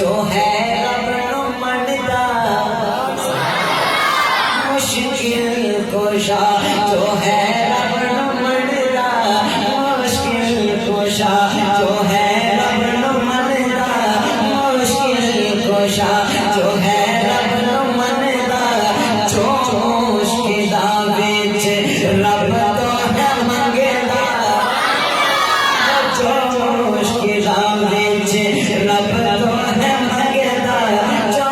जो है रब मनदा मुश्किल कुशा जो है रब मनदा मुश्किल कुशा जो है रब मनदा मुश्किल कुशा जो है रब मनदा जो मुश्किला विच रब तो है मंगदा जो मुश्किला विच रब तो है मंगदा जो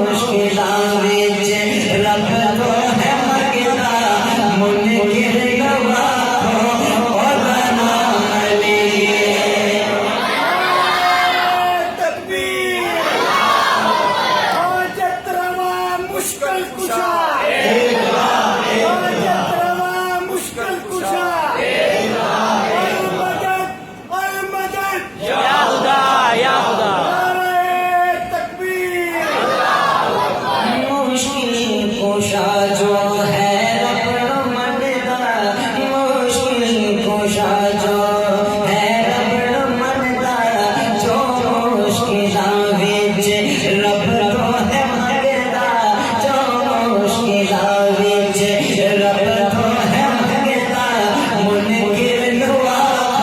मुश्किला विच रब तो है मंगदा मुनकिर गवाह ओ बना लिए तकबीर ओ जतरवा मुश्किल कुशा ओ जतरवा मुश्किल कुशा अल मदद या खुदा या खुदा तकबीर मुश्किल कुशा जो है रब मनदा मुश्किल कुशा जो है रब मनदा जो मुश्किला विच रब तो है मंगदा जो मुश्किला विच रब तो है मंगदा मुनकिर गवाह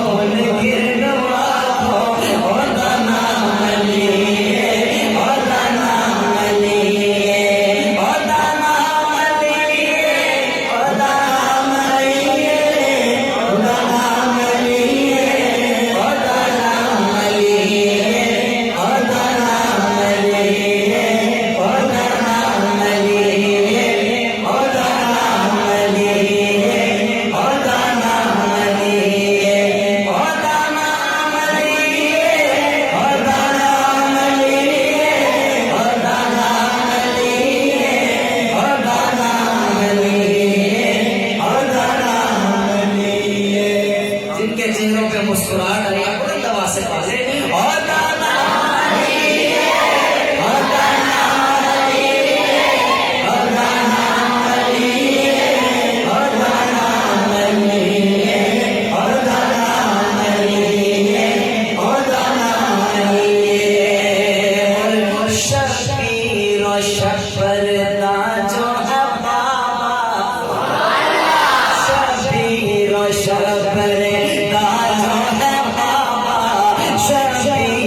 मुनकिर गवाह ओ दाना लिए ओ दाना लिए ओ दाना लिए ओ दाना लिए ओ दाना लिए ओ दाना लिए ओ दाना लिए ओ दाना लिए ओ दाना लिए ओ दाना लिए ओ दाना लिए ओ दाना लिए ओ दाना लिए ओ दाना लिए ओ दाना लिए जिनके चेहरों पे मुस्कुराहट आई है बड़ी दवा से पाले ओ दाना लिए ओ दाना लिए ओ दाना लिए ओ दाना लिए ओ दाना लिए ओ दाना लिए और शबीर और शफरदा जो है बाबा शबीर और शफरदा जो है बाबा शबीर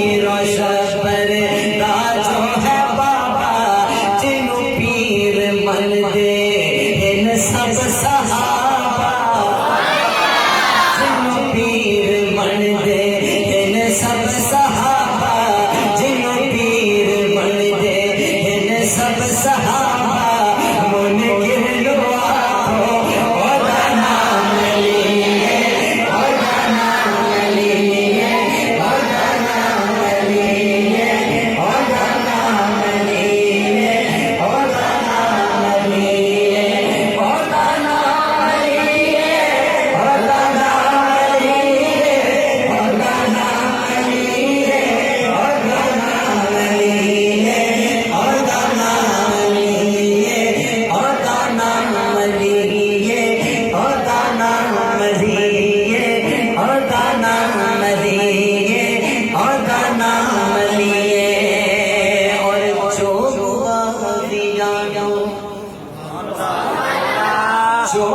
जो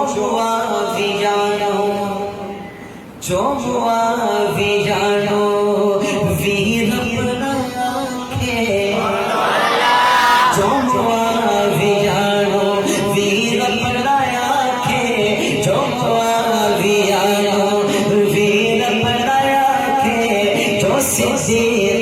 मुआवियानो वीर अपना आखे जो मुआवियानो वीर अपना आखे जो मुआवियानो वीर अपना आखे जो सिद्दीक